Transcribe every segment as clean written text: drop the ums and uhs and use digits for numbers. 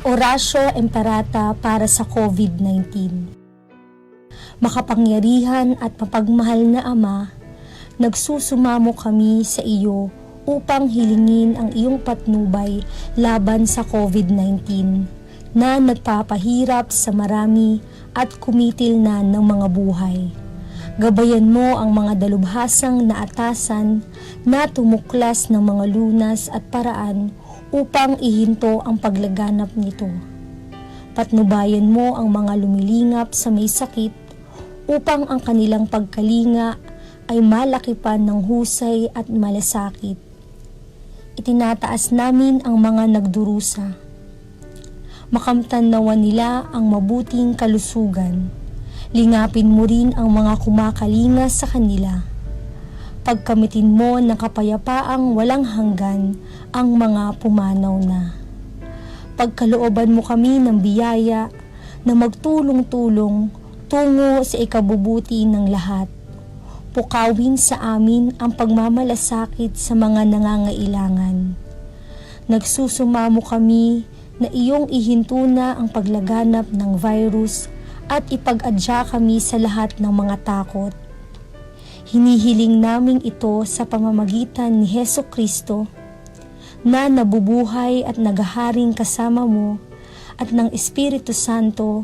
Oratio Imperata para sa COVID-19. Makapangyarihan at mapagmahal na Ama, nagsusumamo kami sa iyo upang hilingin ang iyong patnubay laban sa COVID-19 na nagpapahirap sa marami at kumitil na ng mga buhay. Gabayan mo ang mga dalubhasang naatasan na tumuklas ng mga lunas at paraan upang ihinto ang paglaganap nito. Patnubayan mo ang mga lumilingap sa may sakit upang ang kanilang pagkalinga ay malakipan ng husay at malasakit. Itinataas namin ang mga nagdurusa. Makamtan nawa nila ang mabuting kalusugan. Lingapin mo rin ang mga kumakalinga sa kanila. Pagkamitin mo ng kapayapaang walang hanggan ang mga pumanaw na. Pagkalooban mo kami ng biyaya na magtulong-tulong tungo sa ikabubuti ng lahat. Pukawin sa amin ang pagmamalasakit sa mga nangangailangan. Nagsusumamo kami na iyong ihinto na ang paglaganap ng virus at ipag-adya kami sa lahat ng mga takot. Hinihiling namin ito sa pamamagitan ni Hesukristo na nabubuhay at naghaharing kasama mo at ng Espiritu Santo,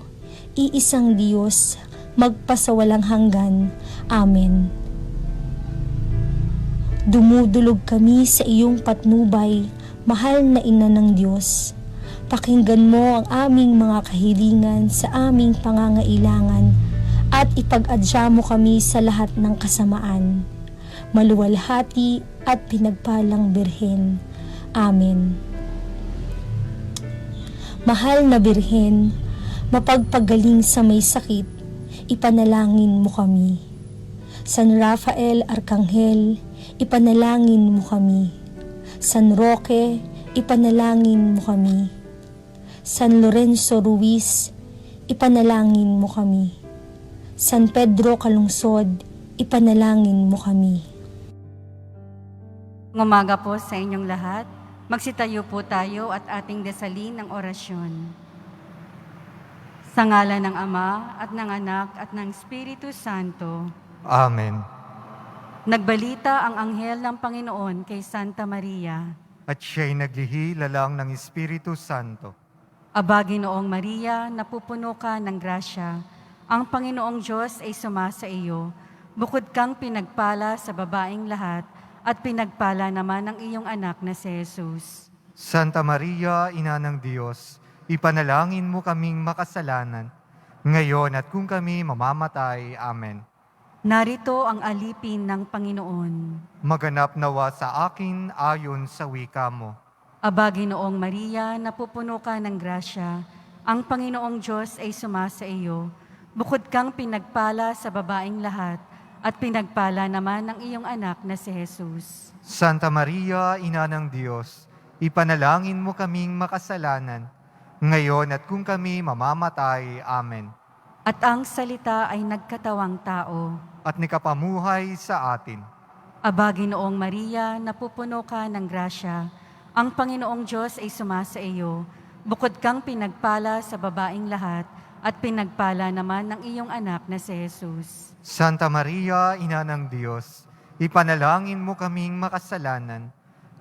iisang Diyos, magpasawalang hanggan. Amen. Dumudulog kami sa iyong patnubay, mahal na Ina ng Diyos. Pakinggan mo ang aming mga kahilingan sa aming pangangailangan at ipag-adya mo kami sa lahat ng kasamaan. Maluwalhati at pinagpalang Birhen. Amen. Mahal na Birhen, mapagpagaling sa may sakit, ipanalangin mo kami. San Rafael Arkanghel, ipanalangin mo kami. San Roque, ipanalangin mo kami. San Lorenzo Ruiz, ipanalangin mo kami. San Pedro Calungsod, ipanalangin mo kami. Umaga po sa inyong lahat. Magsitayo po tayo at ating dasalin ng orasyon. Sa ngalan ng Ama at ng Anak at ng Espiritu Santo. Amen. Nagbalita ang anghel ng Panginoon kay Santa Maria. At siya'y naglihi lalang ng Espiritu Santo. Aba, Ginoong Maria, napupuno ka ng grasya. Ang Panginoong Diyos ay sumasa iyo. Bukod kang pinagpala sa babaeng lahat, at pinagpala naman ang iyong anak na si Jesus. Santa Maria, Ina ng Diyos, ipanalangin mo kaming makasalanan, ngayon at kung kami mamamatay. Amen. Narito ang alipin ng Panginoon. Maganap nawa sa akin ayon sa wika mo. Aba, Ginoong Maria, napupuno ka ng grasya. Ang Panginoong Diyos ay sumasa iyo. Bukod kang pinagpala sa babaeng lahat, at pinagpala naman ng iyong anak na si Jesus. Santa Maria, Ina ng Diyos, ipanalangin mo kaming makasalanan, ngayon at kung kami mamamatay. Amen. At ang salita ay nagkatawang tao. At nikapamuhay sa atin. Aba, Ginoong Maria, napupuno ka ng grasya. Ang Panginoong Diyos ay sumasa iyo. Bukod kang pinagpala sa babaeng lahat, at pinagpala naman ng iyong anak na si Jesus. Santa Maria, Ina ng Diyos, ipanalangin mo kaming makasalanan,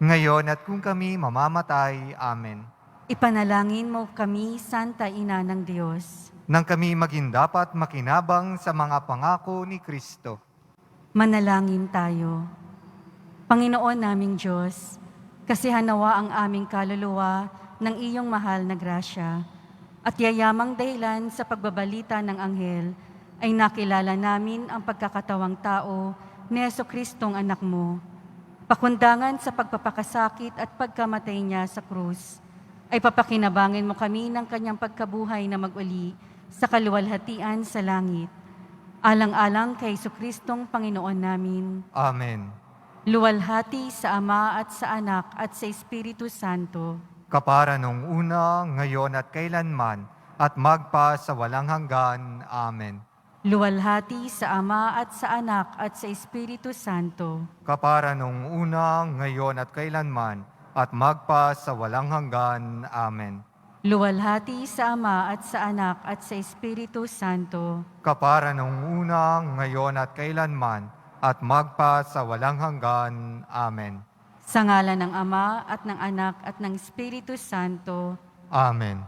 ngayon at kung kami mamamatay. Amen. Ipanalangin mo kami, Santa Ina ng Diyos. Nang kami maging dapat makinabang sa mga pangako ni Kristo. Manalangin tayo. Panginoon naming Diyos, kasihan nawa ang aming kaluluwa ng iyong mahal na grasya, at yayamang dahilan sa pagbabalita ng anghel, ay nakilala namin ang pagkakatawang tao ni Jesucristong anak mo. Pakundangan sa pagpapakasakit at pagkamatay niya sa krus, ay papakinabangin mo kami ng kanyang pagkabuhay na mag-uli sa kaluwalhatian sa langit. Alang-alang kay Jesucristong Panginoon namin. Amen. Luwalhati sa Ama at sa Anak at sa Espiritu Santo. Kapara nung una, ngayon at kailanman, at magpa sa walang hanggan. Amen. Luwalhati sa Ama at sa Anak at sa Espiritu Santo. Kapara nung una, ngayon at kailanman, at magpa sa walang hanggan. Amen. luwalhati sa Ama at sa Anak at sa Espiritu Santo, kapara nung unang, ngayon at kailanman, at magpa sa walang hanggan. Amen. sa ngalan ng Ama at ng Anak at ng Espiritu Santo. Amen.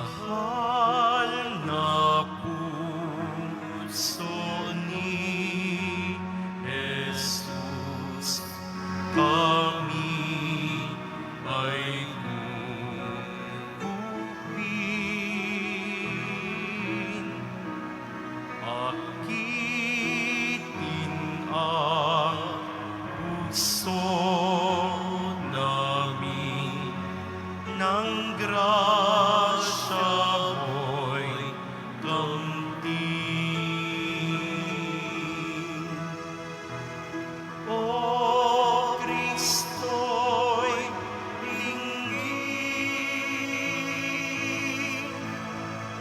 Mahal na puso ni Jesus, kami ay kupin. Akitin ang puso namin ng grasya mo'y kamtin. O Kristo'y hinggil,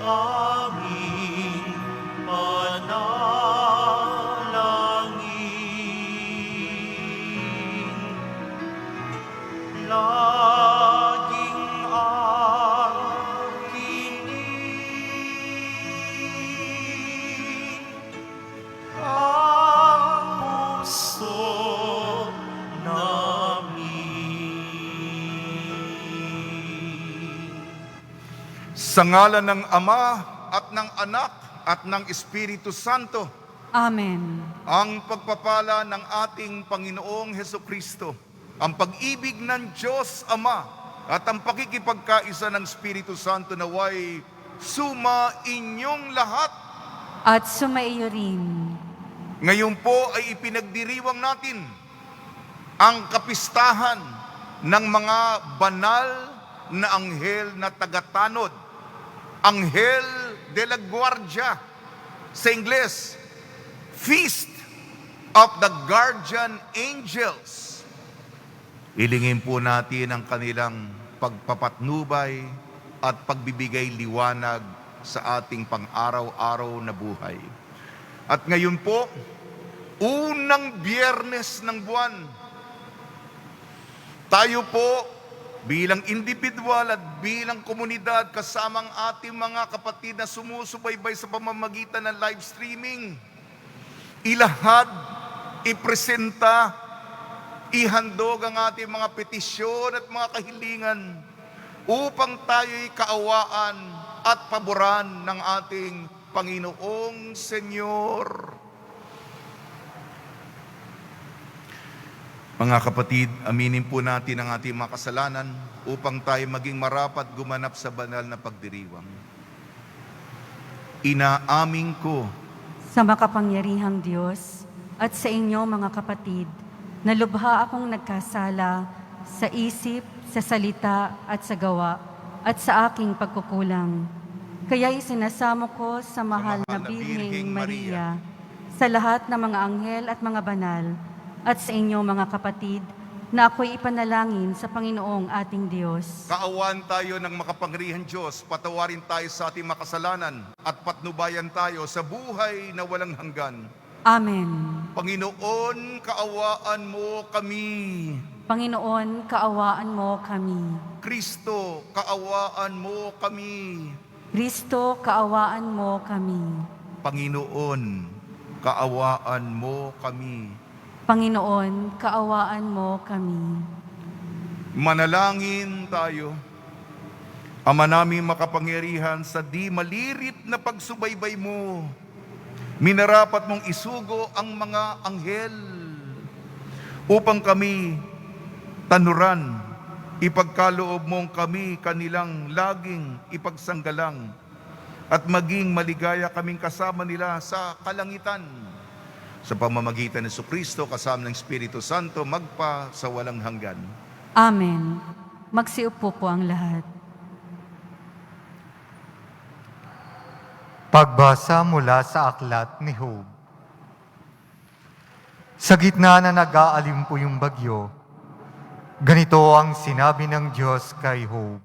aming panalangin. Laging akinin ang puso namin. Sa ngalan ng Ama at ng Anak at ng Espiritu Santo, Amen. ang pagpapala ng ating Panginoong Hesukristo, ang pag-ibig ng Diyos Ama at ang pakikipagkaisa ng Espiritu Santo naway suma inyong lahat. At sumaiyo rin. Ngayon po ay ipinagdiriwang natin ang kapistahan ng mga banal na anghel na tagatanod. Anghel de la Guardia, sa Ingles, Feast of the Guardian Angels. Ilingin po natin ang kanilang pagpapatnubay at pagbibigay liwanag sa ating pang-araw-araw na buhay. At ngayon po, unang Biyernes ng buwan, tayo po bilang individual at bilang komunidad kasamang ating mga kapatid na sumusubaybay sa pamamagitan ng live streaming, ilahad, ipresenta, ihandog ang ating mga petisyon at mga kahilingan upang tayo'y kaawaan at paboran ng ating Panginoong Senyor. Mga kapatid, aminin po natin ang ating mga kasalanan upang tayo maging marapat gumanap sa banal na pagdiriwang. Inaamin ko Sa makapangyarihang Diyos at sa inyo mga kapatid, na lubha akong nagkasala sa isip, sa salita at sa gawa at sa aking pagkukulang. Kaya'y sinasamo ko sa mahal na Birheng Maria, sa lahat ng mga anghel at mga banal, at sa inyo mga kapatid, na ako'y ipanalangin sa Panginoong ating Diyos. kaawaan tayo ng makapangyarihang Diyos, patawarin tayo sa ating makasalanan at patnubayan tayo sa buhay na walang hanggan. Amen. Panginoon, kaawaan mo kami. Panginoon, kaawaan mo kami. Kristo, kaawaan mo kami. Kristo, kaawaan mo kami. Panginoon, kaawaan mo kami. Panginoon, kaawaan mo kami. Manalangin tayo. Ama naming makapangyarihan, sa di malirit na pagsubaybay mo, minarapat mong isugo ang mga anghel upang kami tanuran, ipagkaloob mong kami kanilang laging ipagsanggalang at maging maligaya kaming kasama nila sa kalangitan. Sa pamamagitan ng Jesucristo kasama ng Espiritu Santo, magpa sa walang hanggan. Amen. Magsiupo po ang lahat. Pagbasa mula sa aklat ni Job. Sa gitna na nag-aalimpo yung bagyo, ganito ang sinabi ng Diyos kay Job.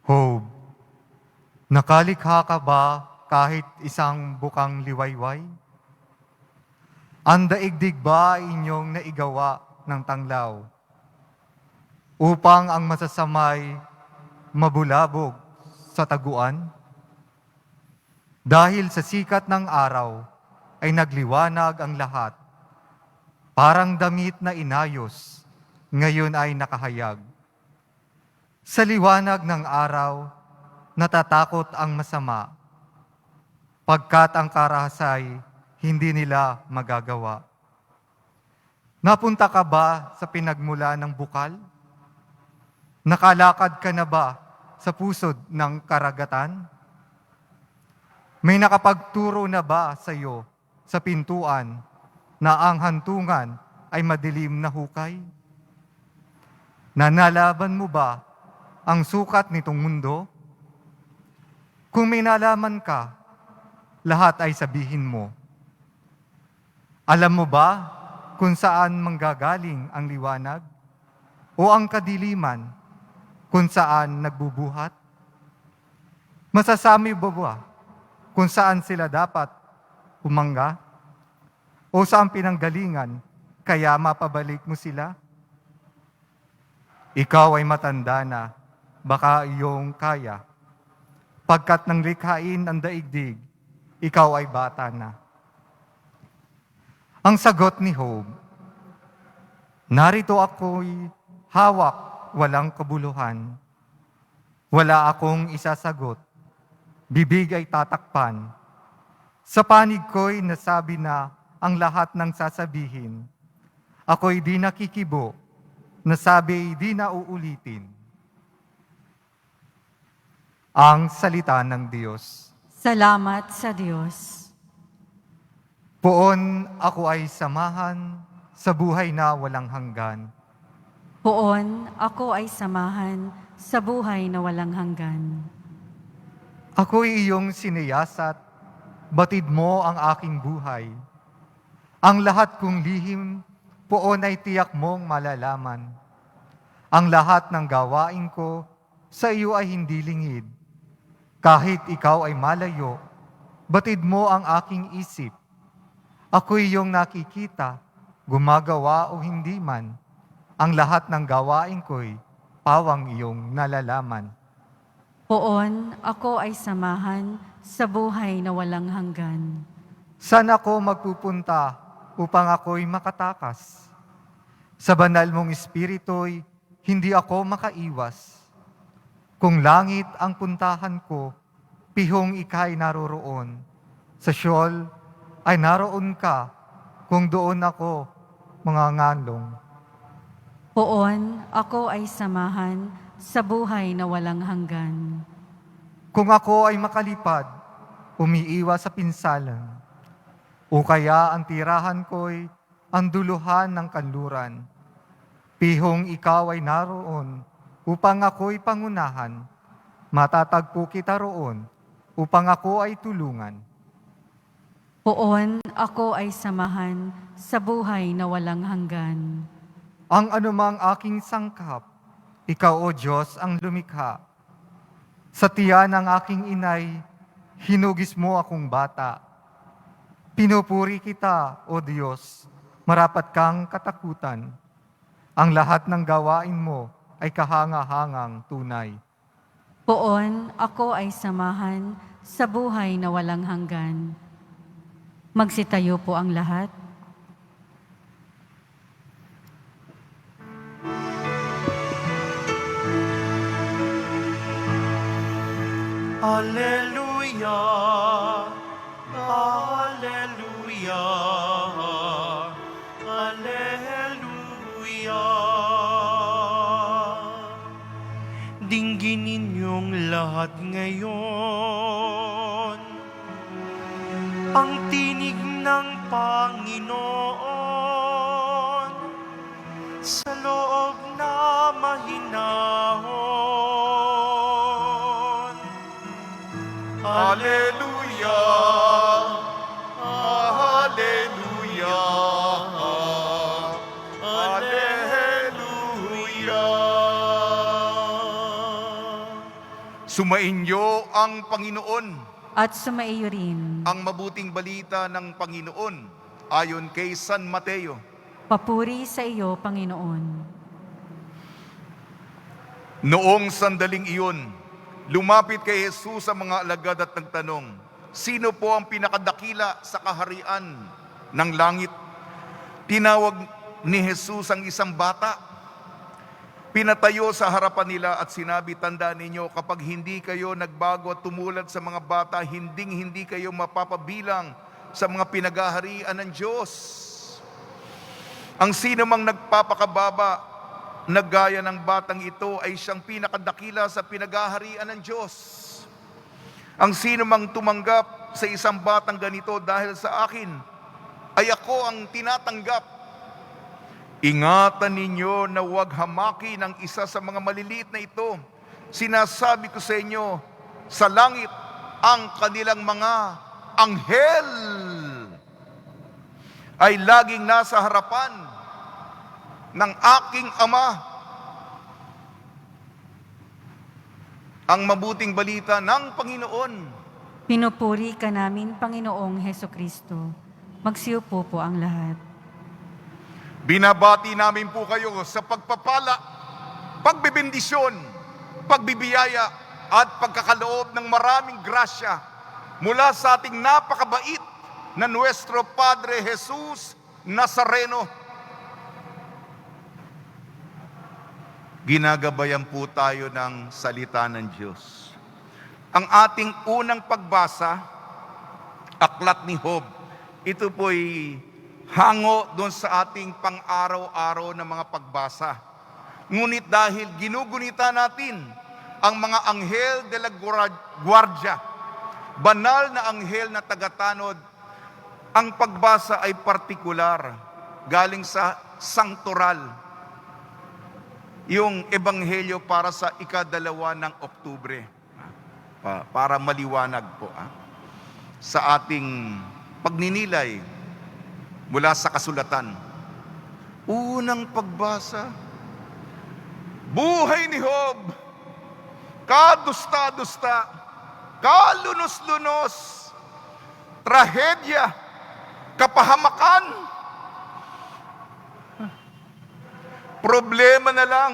Job, nakalikha ka ba kahit isang bukang liwayway? Ang daigdig ba inyong naigawa ng tanglaw upang ang masasamay mabulabog sa taguan? Dahil sa sikat ng araw ay nagliwanag ang lahat, parang damit na inayos, ngayon ay nakahayag. Sa liwanag ng araw, natatakot ang masama, pagkat ang karahasay hindi nila magagawa. Napunta ka ba sa pinagmula ng bukal? Nakalakad ka na ba sa pusod ng karagatan? May nakapagturo na ba sa iyo sa pintuan na ang hantungan ay madilim na hukay? Nanalaban mo ba ang sukat nitong mundo? Kung may nalaman ka, lahat ay sabihin mo. Alam mo ba kung saan manggagaling ang liwanag o ang kadiliman kung saan nagbubuhat? Masasami ba kung saan sila dapat humangga? O saan pinanggalingan kaya mapabalik mo sila? Ikaw ay matanda na, baka iyong kaya. Pagkat nang likhain ang daigdig, ikaw ay bata na. Ang sagot ni Job, narito ako'y hawak, walang kabuluhan. Wala akong isasagot, bibig ay tatakpan. Sa panig ko'y nasabi na ang lahat ng sasabihin. Ako'y di nakikibo, nasabi di na uulitin. Ang salita ng Diyos. Salamat sa Diyos. Poon ako ay samahan sa buhay na walang hanggan. Poon ako ay samahan sa buhay na walang hanggan. Ako'y iyong siniyasat, batid mo ang aking buhay. Ang lahat kong lihim, poon ay tiyak mong malalaman. Ang lahat ng gawain ko, sa iyo ay hindi lingid. Kahit ikaw ay malayo, batid mo ang aking isip. Ako'y iyong nakikita, gumagawa o hindi man. Ang lahat ng gawain ko'y pawang iyong nalalaman. Poon ako ay samahan sa buhay na walang hanggan. Saan ako magpupunta upang ako'y makatakas? Sa banal mong espiritu'y hindi ako makaiwas. Kung langit ang puntahan ko, pihong ika'y naroroon. Sa Sheol ay naroon ka, kung doon ako mangangalong. Poon ako ay samahan sa buhay na walang hanggan. Kung ako ay makalipad, umiiwas sa pinsalan. O kaya ang tirahan ko'y ang duluhan ng kanluran. Pihong ikaw ay naroon, upang ako'y pangunahan. Matatagpo kita roon, upang ako ay tulungan. Poon ako ay samahan sa buhay na walang hanggan. Ang anumang aking sangkap, ikaw o Diyos ang lumikha. Sa tiyan ng aking inay, hinugis mo akong bata. Pinupuri kita, O Diyos, marapat kang katakutan. Ang lahat ng gawain mo ay kahanga-hangang tunay. Poon ako ay samahan sa buhay na walang hanggan. Magsitayo po ang lahat. Alleluia, Alleluia, Alleluia. Dinggin ninyong lahat ngayon ang tinig ng Panginoon sa loob na mahinahon. Hallelujah! Hallelujah! Hallelujah! Sumainyo ang Panginoon. At sumaiyo rin. Ang mabuting balita ng Panginoon ayon kay San Mateo. Papuri sa iyo, Panginoon. Noong sandaling iyon, lumapit kay Jesus ang mga alagad at nagtanong, sino po ang pinakadakila sa kaharian ng langit? Tinawag ni Jesus ang isang bata. Pinatayo sa harapan nila at sinabi, tandaan ninyo, kapag hindi kayo nagbago at tumulad sa mga bata, hindi kayo mapapabilang sa mga pinagaharian ng Diyos. Ang sino mang nagpapakababa na gaya ng batang ito ay siyang pinakadakila sa pinagaharian ng Diyos. Ang sino mang tumanggap sa isang batang ganito dahil sa akin, ay ako ang tinatanggap. Ingatan ninyo na huwag hamaki ng isa sa mga maliliit na ito. Sinasabi ko sa inyo, sa langit ang kanilang mga anghel ay laging nasa harapan ng aking Ama. Ang mabuting balita ng Panginoon. Pinupuri ka namin, Panginoong Hesukristo. Magsiupo po ang lahat. Binabati namin po kayo sa pagpapala, pagbibindisyon, pagbibiyaya at pagkakaloob ng maraming grasya mula sa ating napakabait na Nuestro Padre Jesus Nazareno. Ginagabayan po tayo ng salita ng Diyos. Ang ating unang pagbasa, Aklat ni Job, ito po'y hango doon sa ating pang-araw-araw na mga pagbasa. Ngunit dahil ginugunita natin ang mga anghel de la guardia, banal na anghel na tagatanod, ang pagbasa ay partikular, galing sa sanktoral, yung ebanghelyo para sa ika-2 ng Oktubre. Para maliwanag po sa ating pagninilay mula sa kasulatan. Unang pagbasa, buhay ni Job, kadusta-dusta, kalunos-lunos, trahedya, kapahamakan, problema na lang.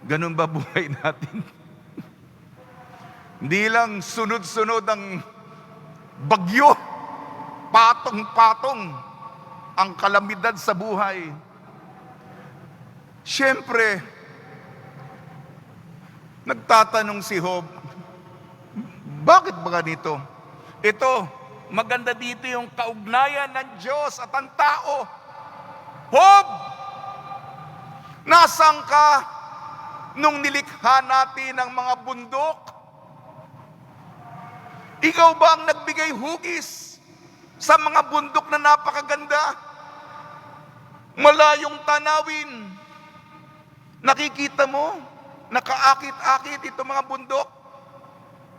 Ganun ba buhay natin? Hindi lang sunod-sunod ang bagyo, patong-patong ang kalamidad sa buhay. Siyempre, nagtatanong si Job, bakit ba ganito? Ito, maganda dito yung kaugnayan ng Diyos at ang tao. Job, nasaan ka nung nilikha natin ang mga bundok? Ikaw ba ang nagbigay hugis sa mga bundok na napakaganda? Malayong tanawin. Nakikita mo, nakaakit-akit itong mga bundok.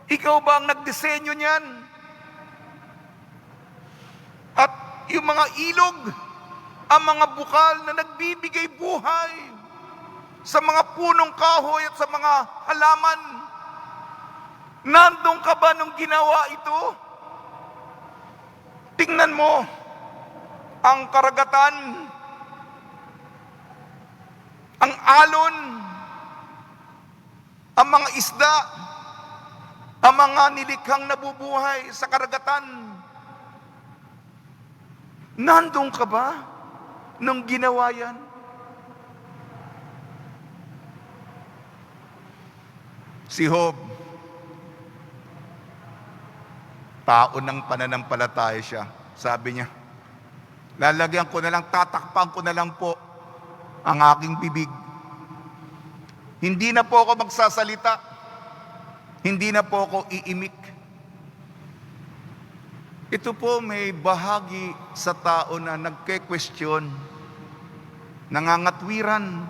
Ikaw ba ang nagdisenyo niyan? At yung mga ilog, ang mga bukal na nagbibigay buhay sa mga punong kahoy at sa mga halaman. Nandun ka ba nung ginawa ito? Tingnan mo ang karagatan, ang alon, ang mga isda, ang mga nilikhang nabubuhay sa karagatan. Nandun ka ba nung ginawa yan? Si Job, tao ng pananampalataya siya. Sabi niya, lalagyan ko na lang, tatakpan ko na lang po ang aking bibig. Hindi na po ako magsasalita. Hindi na po ako iimik. Ito po may bahagi sa tao na nagke-question, nangangatwiran,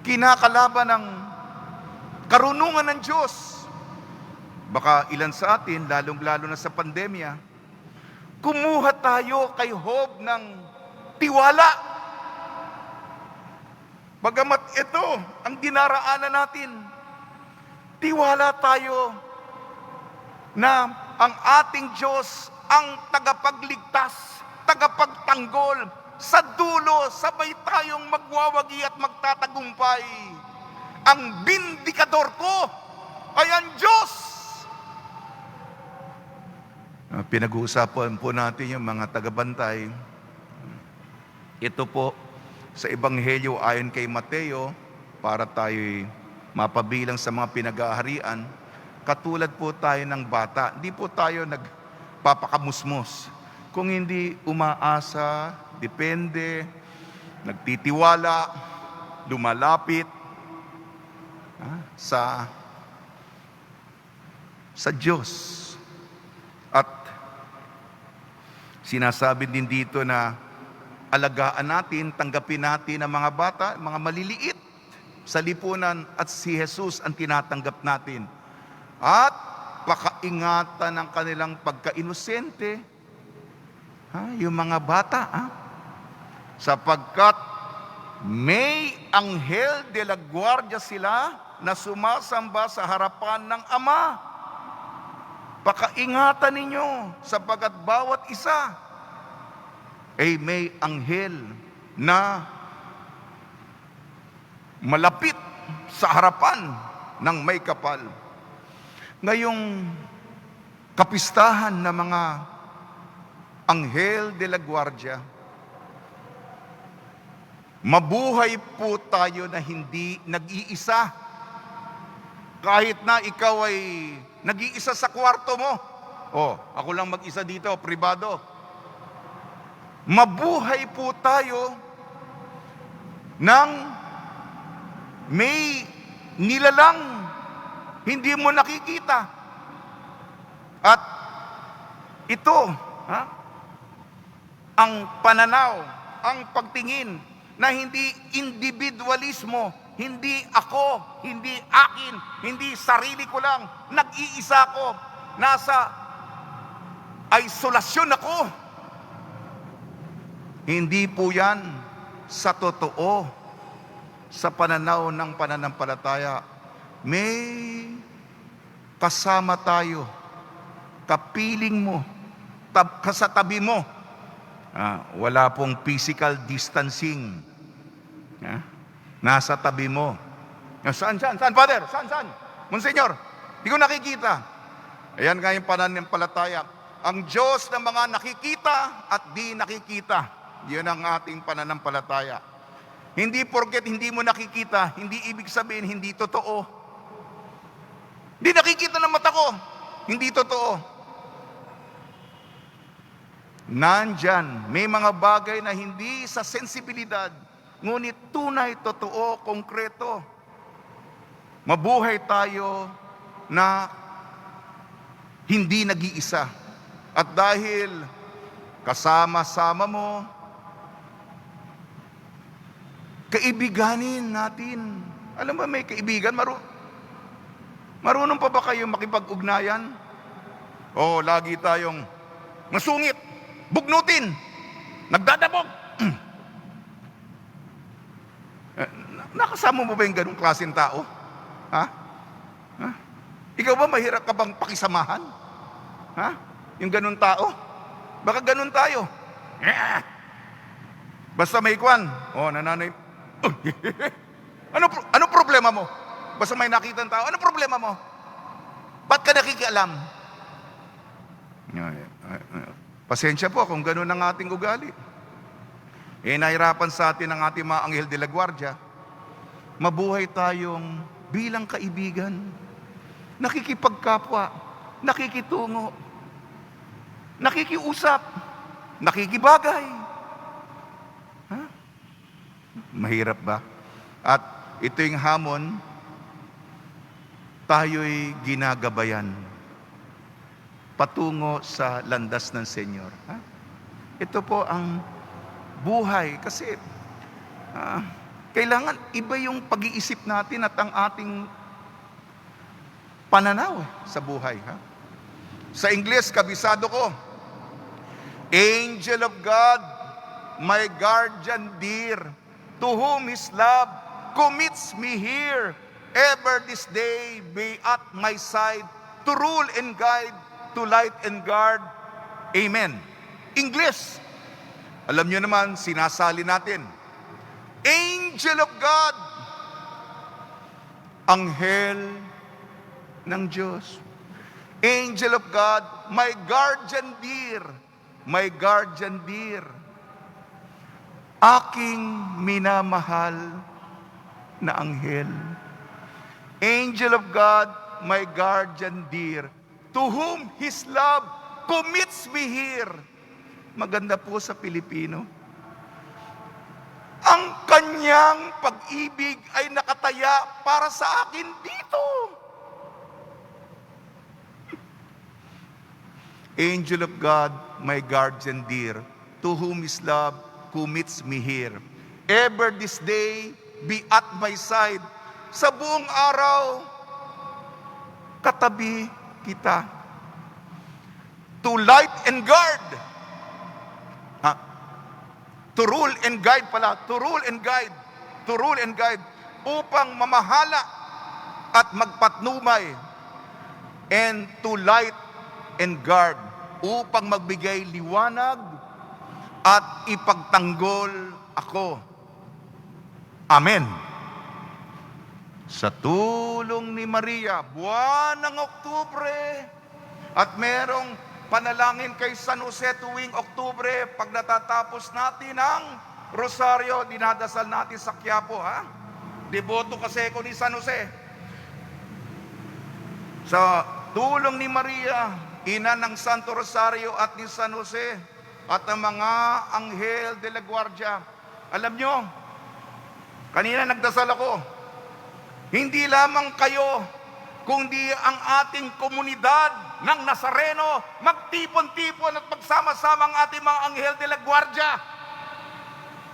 kinakalaban ng karunungan ng Diyos. baka ilan sa atin, lalong-lalo na sa pandemya, kumuha tayo kay Job ng tiwala. Bagamat ito ang dinaraanan natin, tiwala tayo na ang ating Diyos ang tagapagligtas, tagapagtanggol. Sa dulo, sabay tayong magwawagi at magtatagumpay. Ang bindikador ko ay ang Diyos. Pinag-uusapan po natin yung mga tagabantay. Ito po sa Ebanghelyo ayon kay Mateo, para tayo'y mapabilang sa mga pinag-aaharian. Katulad po tayo ng bata. Hindi po tayo nagpapakamusmos. Kung hindi umaasa, depende, nagtitiwala, lumalapit sa Diyos. At sinasabi din dito na alagaan natin, tanggapin natin ang mga bata, mga maliliit sa lipunan, at si Jesus ang tinatanggap natin. At pakaingatan ng kanilang pagka-inosente, yung mga bata, sapagkat may anghel de la guardia sila na sumasamba sa harapan ng Ama. Pakaingatan ninyo, sapagkat bawat isa ay may anghel na malapit sa harapan ng may kapal. Ngayong kapistahan ng mga anghel de la guardia, mabuhay po tayo na hindi nag-iisa. Kahit na ikaw ay nag-iisa sa kwarto mo. Ako lang mag-isa dito, pribado. Mabuhay po tayo nang may nilalang hindi mo nakikita. At ito, ang pananaw, ang pagtingin na hindi individualismo, hindi ako, hindi akin, hindi sarili ko lang, nag-iisa ako, nasa isolasyon ako. Hindi po yan sa totoo, sa pananaw ng pananampalataya. May kasama tayo, kapiling mo, kasatabi mo. Wala pong physical distancing. Nasa tabi mo. Saan, Father? Saan? Monsignor, di ko nakikita. Ayan nga yung pananampalataya. Ang Diyos ng mga nakikita at di nakikita. Yun ang ating pananampalataya. Hindi porket hindi mo nakikita, hindi ibig sabihin hindi totoo. Hindi nakikita ng mata ko, hindi totoo. Nandyan, may mga bagay na hindi sa sensibilidad, ngunit tunay, totoo, konkreto. Mabuhay tayo na hindi nag-iisa. At dahil kasama-sama mo, kaibiganin natin. Alam mo, may kaibigan, marunong pa ba kayo makipag-ugnayan? Lagi tayong masungit, bugnutin, nagdadabog. Nakasama mo ba yung ganung klaseng tao? Ikaw ba mahirap ka bang pakisamahan? Yung ganun tao? Baka ganun tayo. Basta may kwan. Nananay. Ano problema mo? Basta may nakita ng tao. Ano problema mo? Ba't ka nakikialam? Pasensya po kung ganun ang ating ugali. Nahirapan sa atin ang ating mga anghel de la guardia. Mabuhay tayong bilang kaibigan, nakikipagkapwa, nakikitungo, nakikiusap, nakikibagay. Mahirap ba? At ito yung hamon, tayo'y ginagabayan patungo sa landas ng Senyor. Ito po ang buhay. Kasi kailangan iba yung pag-iisip natin at ang ating pananaw sa buhay. Ha? Sa Ingles, kabisado ko, Angel of God, my guardian dear, to whom His love commits me here, ever this day be at my side, to rule and guide, to light and guard. Amen. English, alam nyo naman, sinasali natin. Angel of God, anghel ng Diyos. Angel of God, my guardian dear, my guardian dear. Aking minamahal na anghel. Angel of God, my guardian dear, to whom His love commits me here. Maganda po sa Pilipino. Ang kanyang pag-ibig ay nakataya para sa akin dito. Angel of God, my guardian dear, to whom His love commits me here. Ever this day, be at my side. Sa buong araw, katabi kita. To light and guard. To rule and guide pala. To rule and guide. To rule and guide. Upang mamahala at magpatnumay. And to light and guard. Upang magbigay liwanag at ipagtanggol ako. Amen. Sa tulong ni Maria, buwan ng Oktubre, at merong panalangin kay San Jose tuwing Oktubre, pag natatapos natin ang rosaryo, dinadasal natin sa Quiapo, ha? Deboto kasi ko ni San Jose. Sa tulong ni Maria, ina ng Santo Rosario at ni San Jose, at ang mga anghel de la Guardia. Alam nyo, kanina nagdasal ako, hindi lamang kayo, kundi ang ating komunidad ng Nazareno, magtipon-tipon at magsama-sama ang ating mga anghel de la Guardia.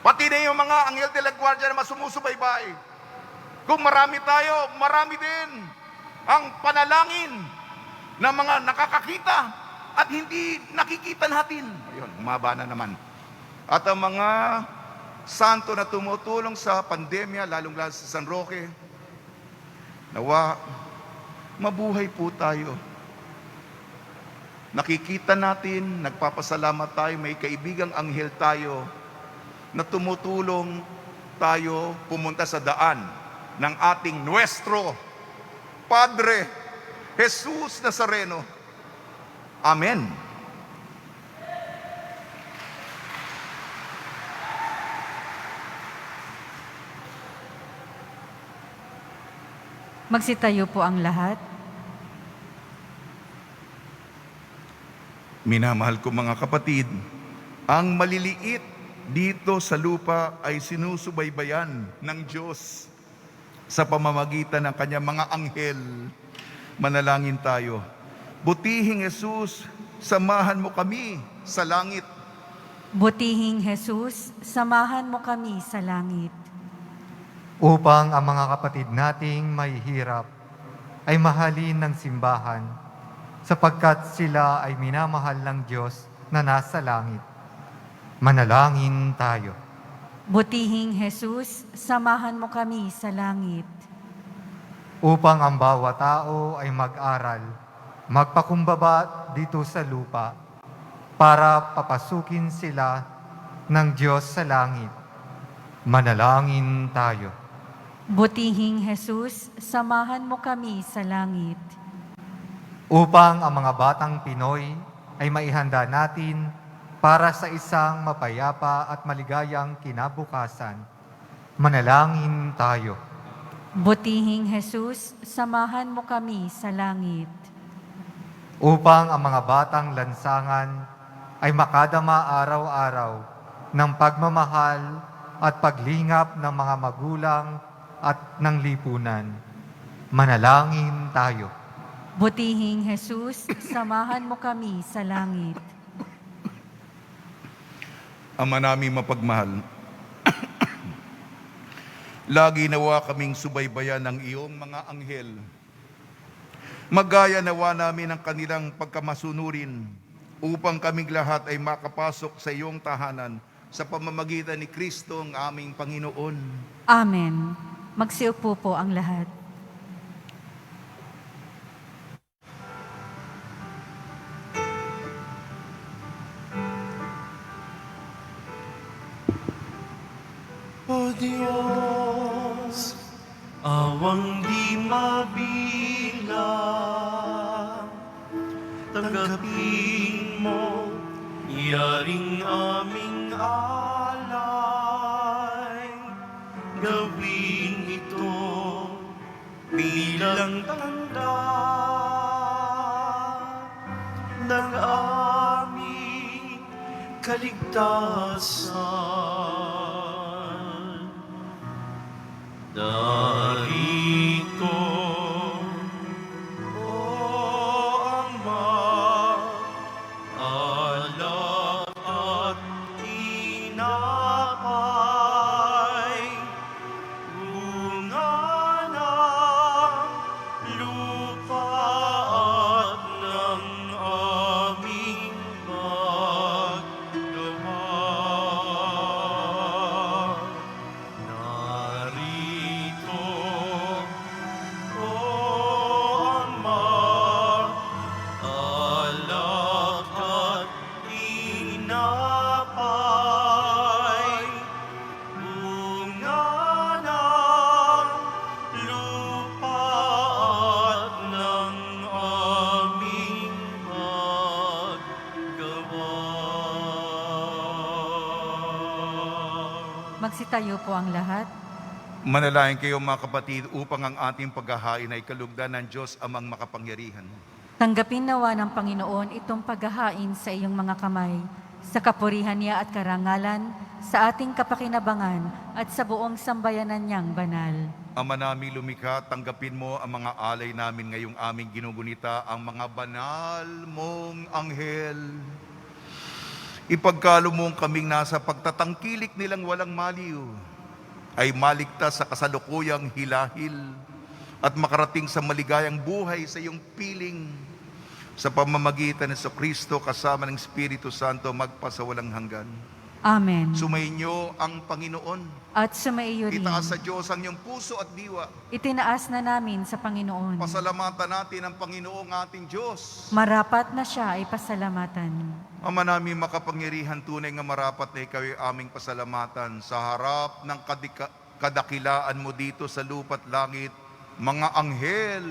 Pati na yung mga anghel de la Guardia na masumusubaybay. Kung marami tayo, marami din ang panalangin ng mga nakakakita at hindi nakikita natin. Ayun, umaba na naman. At ang mga santo na tumutulong sa pandemya, lalong-lalo sa San Roque, nawa, mabuhay po tayo. Nakikita natin, nagpapasalamat tayo, may kaibigang anghel tayo na tumutulong tayo pumunta sa daan ng ating Nuestro Padre Jesus Nazareno. Amen. Magsitayo po ang lahat. Minamahal ko mga kapatid, ang maliliit dito sa lupa ay sinusubaybayan ng Diyos sa pamamagitan ng kanyang mga anghel. Manalangin tayo. Butihing Jesus, samahan mo kami sa langit. Butihing Jesus, samahan mo kami sa langit. Upang ang mga kapatid nating may hirap ay mahalin ng simbahan, sapagkat sila ay minamahal ng Diyos na nasa langit. Manalangin tayo. Butihing Jesus, samahan mo kami sa langit. Upang ang bawat tao ay mag-aral, magpakumbaba dito sa lupa, para papasukin sila ng Diyos sa langit. Manalangin tayo. Butihing Jesus, samahan mo kami sa langit. Upang ang mga batang Pinoy ay maihanda natin para sa isang mapayapa at maligayang kinabukasan. Manalangin tayo. Butihing Jesus, samahan mo kami sa langit. Upang ang mga batang lansangan ay makadama araw-araw ng pagmamahal at paglingap ng mga magulang at ng lipunan. Manalangin tayo. Butihing Jesus, samahan mo kami sa langit. Ama naming mapagmahal, lagi nawa kaming subaybayan ng iyong mga anghel Magaya nawa namin ang kanilang pagkamasunurin upang kaming lahat ay makapasok sa iyong tahanan sa pamamagitan ni Kristo ang aming Panginoon. Amen. Magsiupo po ang lahat. O Diyos, awang di mabilang, tanggapin mo, yaring aming alay, gawin ito bilang tanda ng aming kaligtasan. Narito, O Ama, alak at tinapay, bunga ng lupa at ng aming paggawa. Narito, O Ama, alak at tinapay, bunga ng lupa at ng aming paggawa. Magsitayo po ang lahat. Manalangin kayo mga kapatid upang ang ating paghahain ay kalugdan ng Diyos amang makapangyarihan. Tanggapin nawa ng Panginoon itong paghahain sa iyong mga kamay, sa kapurihan niya at karangalan, sa ating kapakinabangan at sa buong sambayanan niyang banal. Ama namin lumikha, tanggapin mo ang mga alay namin ngayong aming ginugunita, ang mga banal mong anghel. Ipagkalo mong kaming nasa pagtatangkilik nilang walang maliw, ay maligtas sa kasalukuyang hilahil at makarating sa maligayang buhay sa iyong piling sa pamamagitan ni Kristo kasama ng Espiritu Santo magpasawalang hanggan. Amen. Sumainyo ang Panginoon. At sumaiyo rin. Itaas sa Diyos ang iyong puso at diwa. Itinaas na namin sa Panginoon. Pasalamatan natin ang Panginoong ating Diyos. Marapat na siya ay pasalamatan. Ama namin makapangyarihan, tunay nga marapat na ikaw ay aming pasalamatan sa harap ng kadakilaan mo dito sa lupa't langit. Mga anghel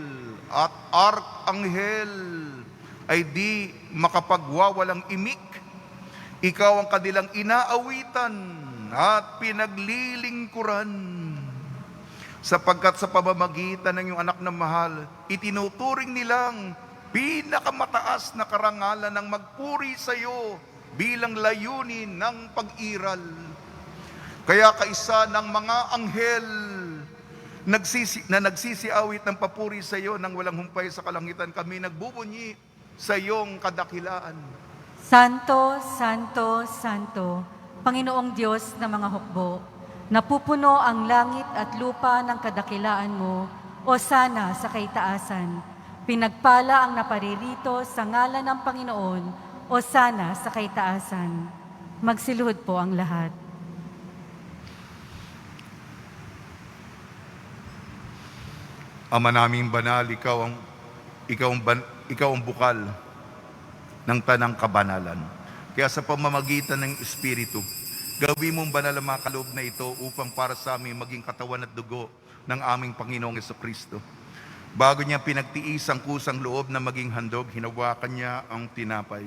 at arkanghel ay di makapagwawalang imik. Ikaw ang kanilang inaawitan at pinaglilingkuran. Sapagkat sa pamamagitan ng iyong anak na mahal, itinuturing nilang pinakamataas na karangalan ng magpuri sa iyo bilang layunin ng pag-iral. Kaya kaisa ng mga anghel na nagsisiawit ng papuri sa iyo nang walang humpay sa kalangitan, kami nagbubunyi sa iyong kadakilaan. Santo, Santo, Santo, Panginoong Diyos ng mga hukbo, napupuno ang langit at lupa ng kadakilaan mo, o sana sa kaitaasan. Pinagpala ang naparirito sa ngalan ng Panginoon, o sana sa kaitaasan. Magsiluhod po ang lahat. Ama naming banal, ikaw ang bukal ng tanang kabanalan. Kaya sa pamamagitan ng Espiritu, gawin mong banal ang mga kaloob na ito upang para sa amin maging katawan at dugo ng aming Panginoong Jesucristo. Bago niya pinagtiis ang kusang loob na maging handog, hinawakan niya ang tinapay.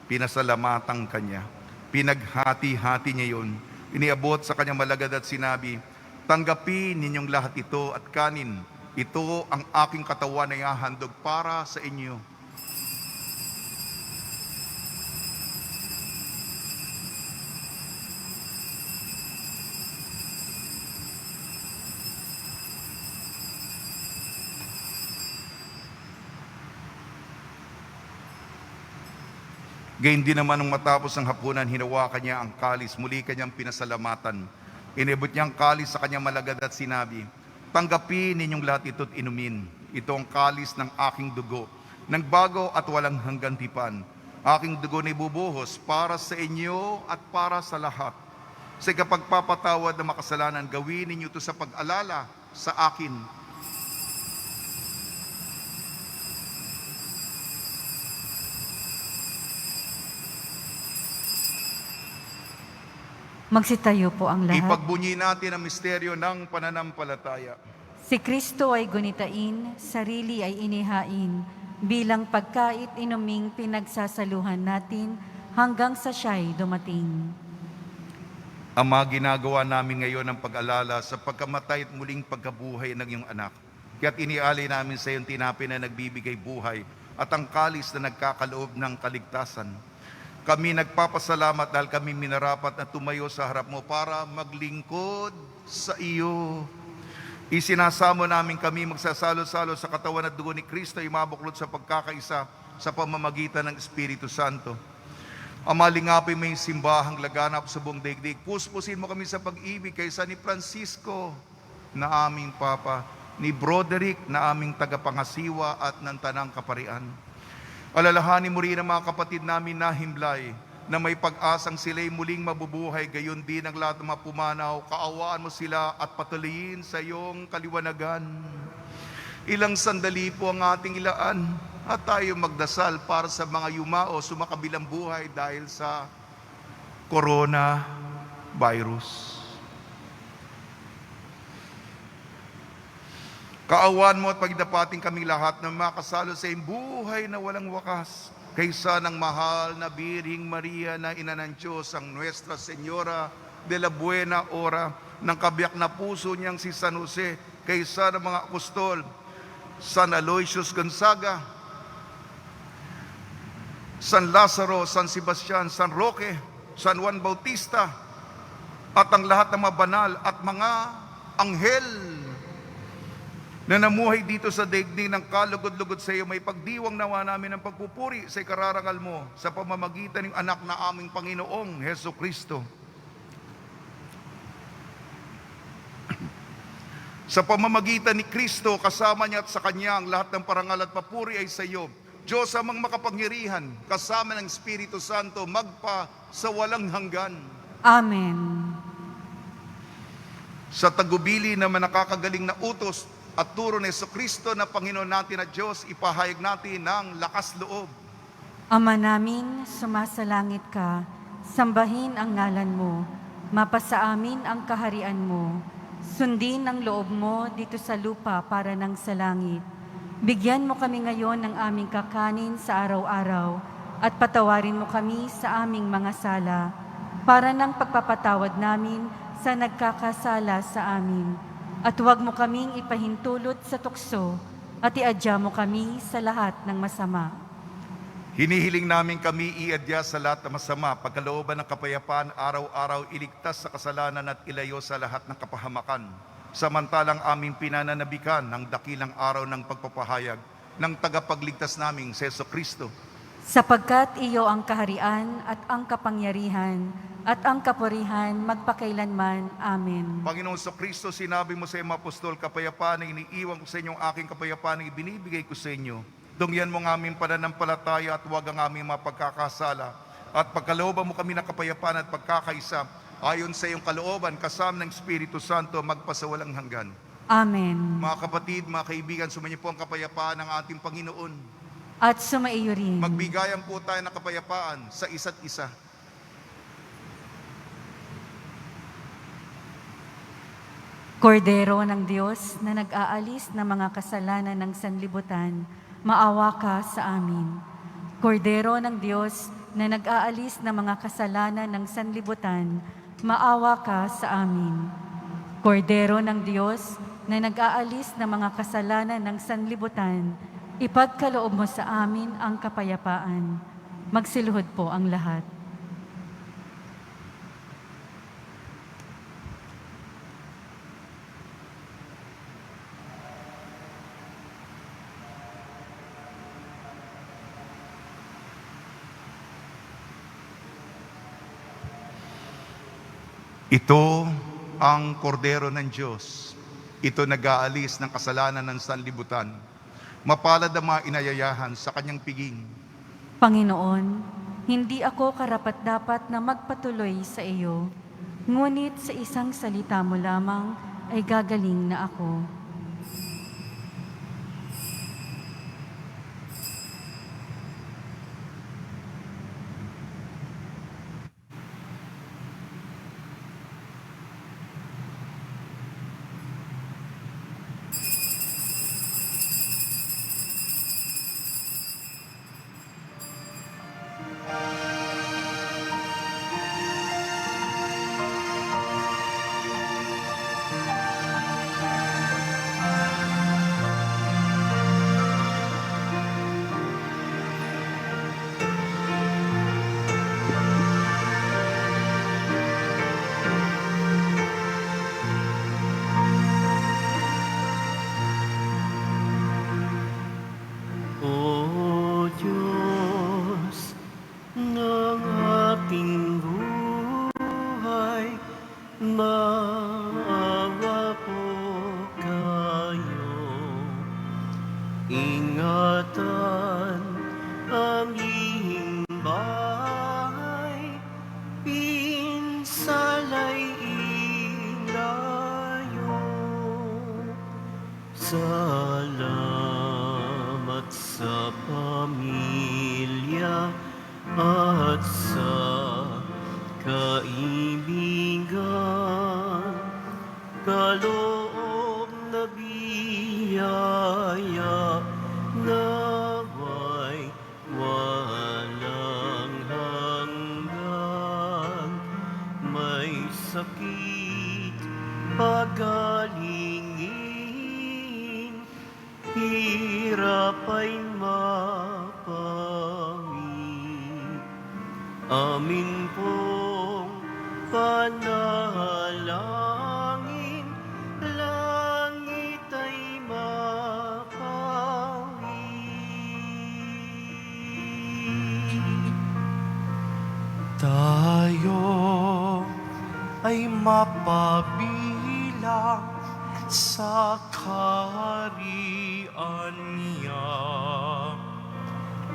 Pinasalamatan kanya. Pinaghati-hati niya yun. Iniabot sa kanyang malagad at sinabi, tanggapin ninyong lahat ito at kanin. Ito ang aking katawan na ihahandog para sa inyo. Gayun din naman nung matapos ang hapunan, hinawakan niya ang kalis, muli kanyang pinasalamatan. Inibot niya ang kalis sa kanyang malagad at sinabi, tanggapin ninyong lahat ito't inumin. Ito ang kalis ng aking dugo, ng bago at walang hanggang tipan. Aking dugo na ibubuhos para sa inyo at para sa lahat. Sa kapagpapatawad ng makasalanan, gawin ninyo ito sa pag-alala sa akin. Magsitayo po ang lahat. Ipagbunyi natin ang misteryo ng pananampalataya. Si Kristo ay gunitain, sarili ay inihain, bilang pagkait inuming pinagsasaluhan natin hanggang sa siya'y dumating. Ama, ginagawa namin ngayon ang pag-alala sa pagkamatay at muling pagkabuhay ng iyong anak. Kaya't inialay namin sa iyong tinapay na nagbibigay buhay at ang kalis na nagkakaloob ng kaligtasan. Kami nagpapasalamat dahil kami minarapat na tumayo sa harap mo para maglingkod sa iyo. Isinasamo namin kami magsasalo-salo sa katawan at dugo ni Kristo, imabuklod sa pagkakaisa sa pamamagitan ng Espiritu Santo. Ama, lingapin mo yung simbahang laganap sa buong daigdig. Puspusin mo kami sa pag-ibig kaysa ni Francisco na aming Papa, ni Broderick na aming tagapangasiwa at ng Tanang Kaparian. Alalahanin mo rin ang mga kapatid namin na himlay, na may pag-asang sila'y muling mabubuhay, gayon din ang lahat ng mga pumanaw. Kaawaan mo sila at patuloyin sa iyong kaliwanagan. Ilang sandali po ang ating ilaan at tayo magdasal para sa mga yumao sumakabilang buhay dahil sa coronavirus. Kaawaan mo at pagdapating kaming lahat ng makasalo sa iyong buhay na walang wakas, kaysa ng mahal na Birhing Maria na ina ng Diyos, ang Nuestra Señora de la Buena Hora, ng kabiyak na puso niyang si San Jose, kaysa ng mga apostol, San Aloysius Gonzaga, San Lazaro, San Sebastian, San Roque, San Juan Bautista, at ang lahat ng mga banal at mga anghel na namuhay dito sa daigdig ng kalugod-lugod sa iyo. May pagdiwang nawa namin ng pagpupuri sa ikararangal mo sa pamamagitan ng anak na aming Panginoong Heso Kristo. Sa pamamagitan ni Kristo, kasama niya at sa Kanya, ang lahat ng parangal at papuri ay sa iyo. Diyos amang makapangyarihan, kasama ng Espiritu Santo, magpa sa walang hanggan. Amen. Sa tagubili na nakakagaling na utos at turo ni Jesucristo na Panginoon natin at Diyos, ipahayag natin ng lakas loob. Ama namin, sumasalangit ka, sambahin ang ngalan mo, mapasa amin ang kaharian mo, sundin ang loob mo dito sa lupa para ng sa langit. Bigyan mo kami ngayon ng aming kakanin sa araw-araw at patawarin mo kami sa aming mga sala para ng pagpapatawad namin sa nagkakasala sa amin. At huwag mo kaming ipahintulot sa tukso at iadya mo kami sa lahat ng masama. Hinihiling namin kami iadya sa lahat ng masama, pagkalooban ng kapayapaan, araw-araw iligtas sa kasalanan at ilayo sa lahat ng kapahamakan. Samantalang aming pinananabikan ng dakilang araw ng pagpapahayag ng tagapagligtas naming si Jesucristo. Sapagkat iyo ang kaharian at ang kapangyarihan at ang kapurihan magpakailanman. Amen. Panginoon Jesucristo, sinabi mo sa iyong mga apostol, kapayapaan na iniiwan ko sa inyong aking kapayapaan na ibinibigay ko sa inyo. Tungyan mo ng aming pananampalataya at huwag ang aming mga pagkakasala. At pagkalooban mo kami ng kapayapaan at pagkakaisa, ayon sa iyong kalooban, kasama ng Espiritu Santo, magpasawalang hanggan. Amen. Mga kapatid, mga kaibigan, sumainyo po ang kapayapaan ng ating Panginoon. At sumaiyo rin. Magbigayan po tayo ng kapayapaan sa isa't isa. Kordero ng Diyos na nag-aalis ng mga kasalanan ng sanlibutan, maawa ka sa amin. Kordero ng Diyos na nag-aalis ng mga kasalanan ng sanlibutan, maawa ka sa amin. Kordero ng Diyos na nag-aalis ng mga kasalanan ng sanlibutan, ipagkaloob mo sa amin ang kapayapaan. Magsiluhod po ang lahat. Ito ang kordero ng Diyos. Ito nag-aalis ng kasalanan ng sanlibutan. Mapalad ang mga inayayahan sa kanyang piging. Panginoon, hindi ako karapat-dapat na magpatuloy sa iyo, ngunit sa isang salita mo lamang ay gagaling na ako. O Diyos ng ating buhay, maawa po kayo. Ingatan ang iyong bahay, pinsalay ilayo. Salamat sa pamilya at sa kaibigan, kaloob na biyaya naway walang hanggan. May sakit pagalingin, hirap ay mapawi. Amin pong panalangin, langit ay mapawi. Tayo ay mapabilang sa kaharian niya.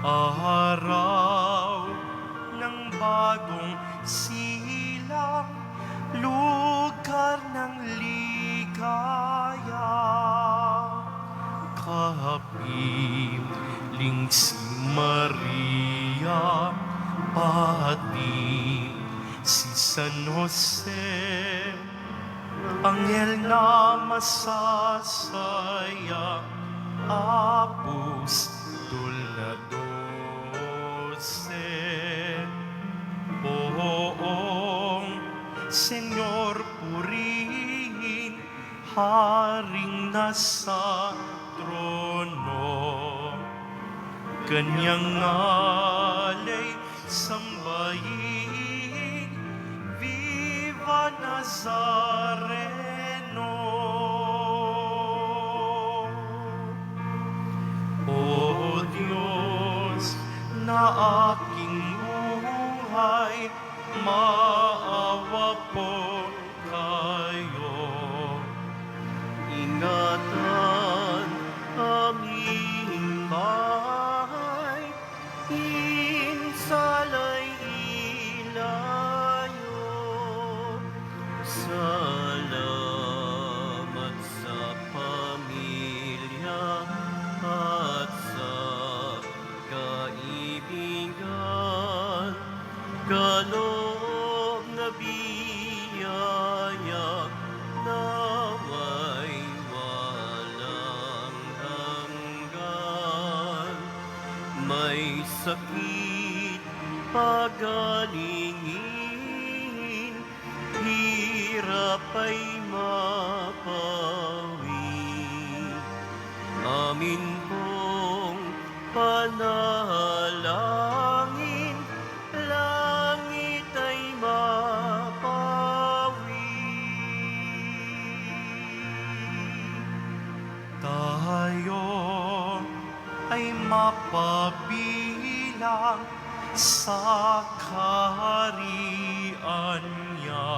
Araw ng bagong silang, lugar ng ligaya. Kapiling si Maria, pati si San Jose, anghel na masasaya, apostol na 12. Poong Senyor purihin, haring nasa trono, kanyang alay sambahin, Viva Nazareno. O Diyos na aking buhay, maawa po kayo. Ingatan aming bahay, pinsalay ilayo. Salamat sa pamilya at sa kaibigan, kaloob na biyaya naway walang hanggan. May sakit pagalingin, hirap ay mapawi. Amin pong panalangin, langit ay mapawi. Tayo ay mapabilang sa kaharian niya.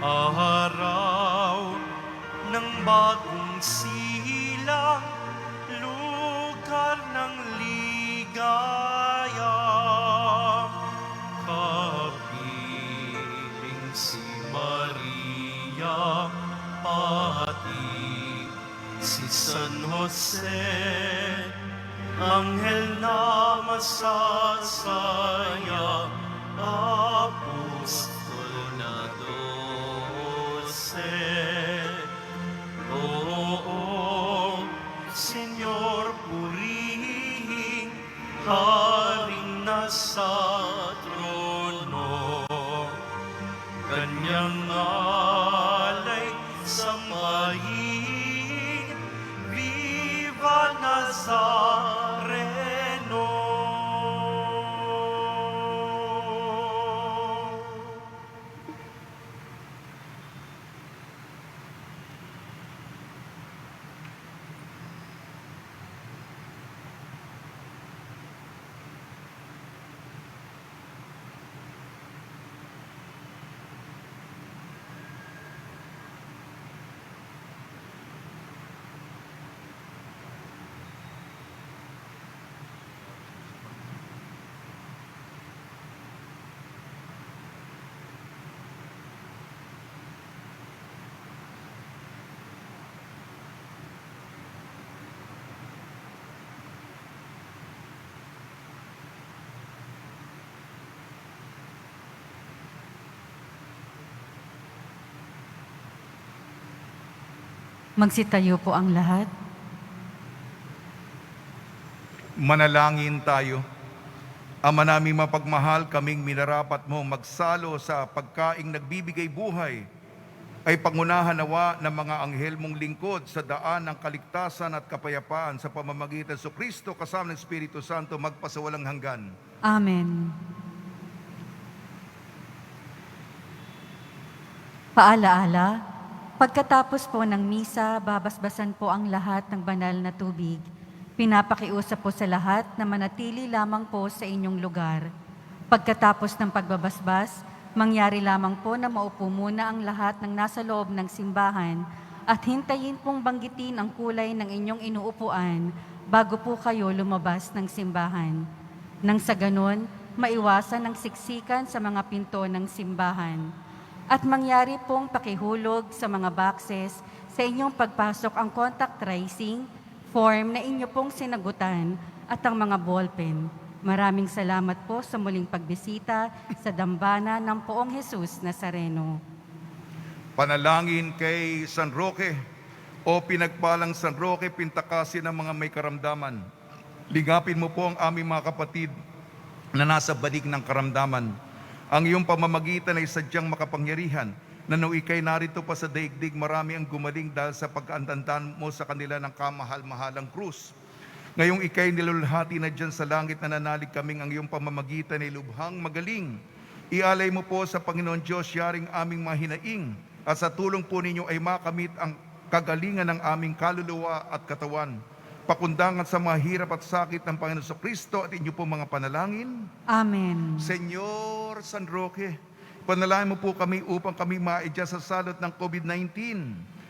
Araw ng bagong silang, San Jose, Anghel na masasaya, Apostol na 12. Oo, Senyor, purihin, Haring nasa trono, Kanyang alay sambahin, Viva Nazareno. Magsitayo po ang lahat. Manalangin tayo. Ama naming mapagmahal, kaming minarapat mo magsalo sa pagkaing nagbibigay buhay, ay pangunahan nawa ng mga anghel mong lingkod sa daan ng kaligtasan at kapayapaan sa pamamagitan sa Kristo kasama ng Espiritu Santo magpasawalang hanggan. Amen. Paalaala, pagkatapos po ng misa, babasbasan po ang lahat ng banal na tubig. Pinapakiusap po sa lahat na manatili lamang po sa inyong lugar. Pagkatapos ng pagbabasbas, mangyari lamang po na maupo muna ang lahat ng nasa loob ng simbahan at hintayin pong banggitin ang kulay ng inyong inuupuan bago po kayo lumabas ng simbahan. Nang sa ganon, maiwasan ang siksikan sa mga pinto ng simbahan. At mangyari pong pakihulog sa mga boxes sa inyong pagpasok ang contact tracing, form na inyo pong sinagutan at ang mga ballpen. Maraming salamat po sa muling pagbisita sa dambana ng Poong Jesus Nazareno. Panalangin kay San Roque, o pinagpalang San Roque, pintakasin ng mga may karamdaman. Ligapin mo po ang aming mga kapatid na nasa balik ng karamdaman. Ang iyong pamamagitan ay sadyang makapangyarihan, na nung ikay narito pa sa daigdig, marami ang gumaling dahil sa pagkaandandan mo sa kanila ng kamahal-mahalang krus. Ngayong ikay nilulhati na dyan sa langit, na nanalig kaming ang iyong pamamagitan ay lubhang magaling. Ialay mo po sa Panginoon Diyos yaring aming mahinaing, at sa tulong po ninyo ay makamit ang kagalingan ng aming kaluluwa at katawan. Pakundangan sa mga hirap at sakit ng Panginoon sa Kristo at inyo po mga panalangin. Amen. Senyor San Roque, panalangin mo po kami upang kami maidya sa salot ng COVID-19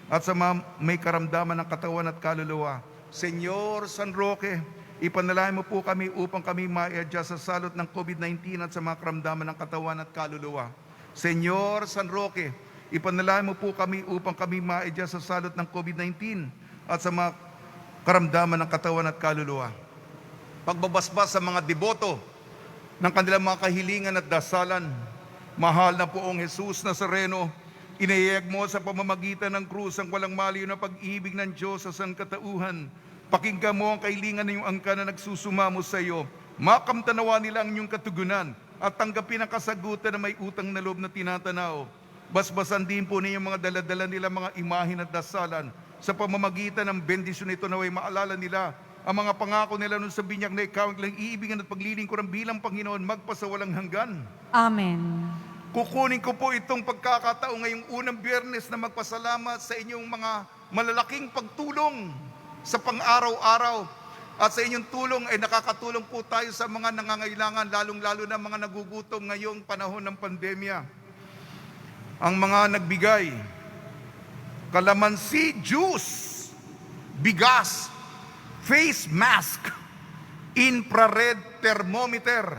at sa mga may karamdaman ng katawan at kaluluwa. Senyor San Roque, ipanalangin mo po kami upang kami maidya sa salot ng COVID-19 at sa mga karamdaman ng katawan at kaluluwa. Senyor San Roque, ipanalangin mo po kami upang kami maidya sa salot ng COVID-19 at sa mga karamdaman ng katawan at kaluluwa. Pagbabasbas sa mga deboto ng kanilang mga kahilingan at dasalan, mahal na Poong Jesus Nazareno, inayag mo sa pamamagitan ng krus ang walang maliw na pag-ibig ng Diyos sa sangkatauhan. Pakinggan mo ang kahilingan ng iyong angkan na nagsusumamo sa iyo. Makamtanawa nila ang iyong katugunan at tanggapin ang kasagutan na may utang na loob na tinatanaw. Basbasan din po niyo mga daladala nila mga imahin at dasalan. Sa pamamagitan ng bendisyon nito naway maalala nila ang mga pangako nila nung sa binyag na ikaw ang lang iibigan at paglilingkuran bilang Panginoon magpasawalang hanggan. Amen. Kukunin ko po itong pagkakataon ngayong unang Biyernes na magpasalamat sa inyong mga malalaking pagtulong sa pang-araw-araw. At sa inyong tulong ay nakakatulong po tayo sa mga nangangailangan, lalong-lalo na mga nagugutom ngayong panahon ng pandemya. Ang mga nagbigay, kalamansi juice, bigas, face mask, infrared thermometer,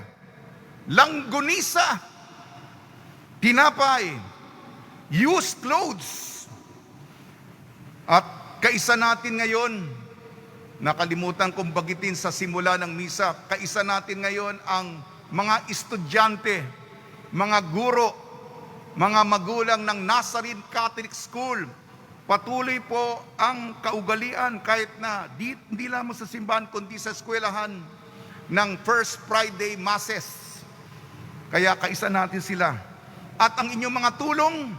langgonisa, tinapay, used clothes, at kaisa natin ngayon, nakalimutan kong bagitin sa simula ng misa, kaisa natin ngayon ang mga estudyante, mga guro, mga magulang ng Nazarene Catholic School. Patuloy po ang kaugalian kahit na hindi lamang sa simbahan kundi sa eskwelahan ng First Friday Masses. Kaya kaisa natin sila. At ang inyong mga tulong,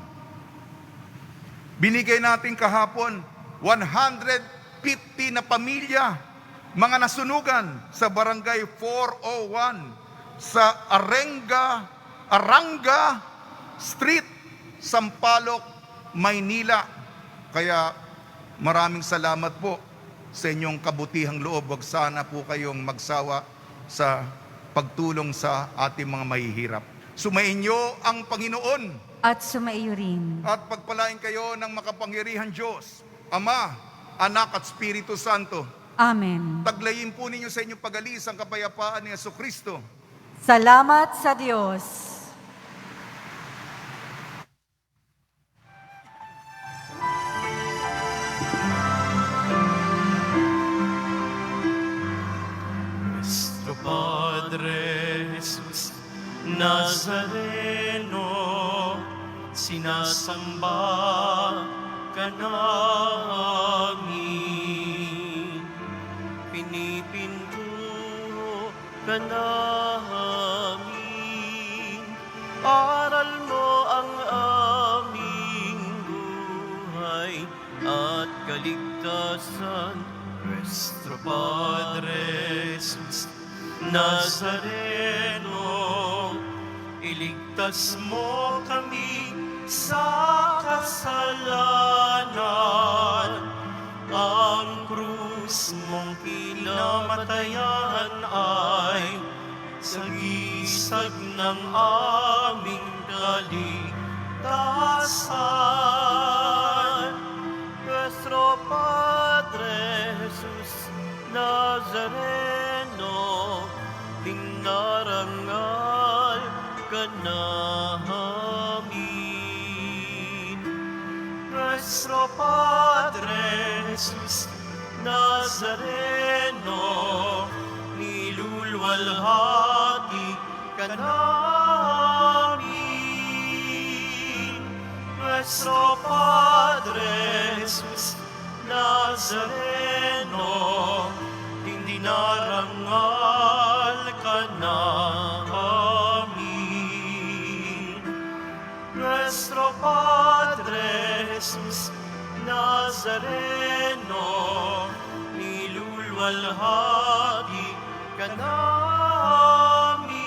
binigay natin kahapon 150 na pamilya, mga nasunugan sa Barangay 401 sa Aranga Street, Sampaloc, Maynila. Kaya maraming salamat po sa inyong kabutihang loob. Huwag sana po kayong magsawa sa pagtulong sa ating mga mahihirap. Sumainyo ang Panginoon At sumaiyo rin. at pagpalain kayo ng makapangyarihan Diyos, Ama, Anak at Espiritu Santo. Amen. Taglayin po ninyo sa inyong pag-alis ang kapayapaan ni Jesucristo. Salamat sa Diyos. Nuestro Padre Jesus Nazareno, sinasamba ka namin, pinipinto ka namin, aral mo ang aming buhay at kaligtasan. Nuestro Padre Jesus Nazareno, iligtas mo kami sa kasalanan. Ang krus mong kinamatayan ay sagisag ng aming kaligtasan. Nuestro Padre Jesus Nazareno, dinarangal ka namin. Nuestro Padre Jesus Nazareno, nilulwalhati ka namin. Nuestro Padre Jesus Nazareno, hindi narangal ka namin. Nuestro Padre Jesus Nazareno, nilulwalhati ka namin.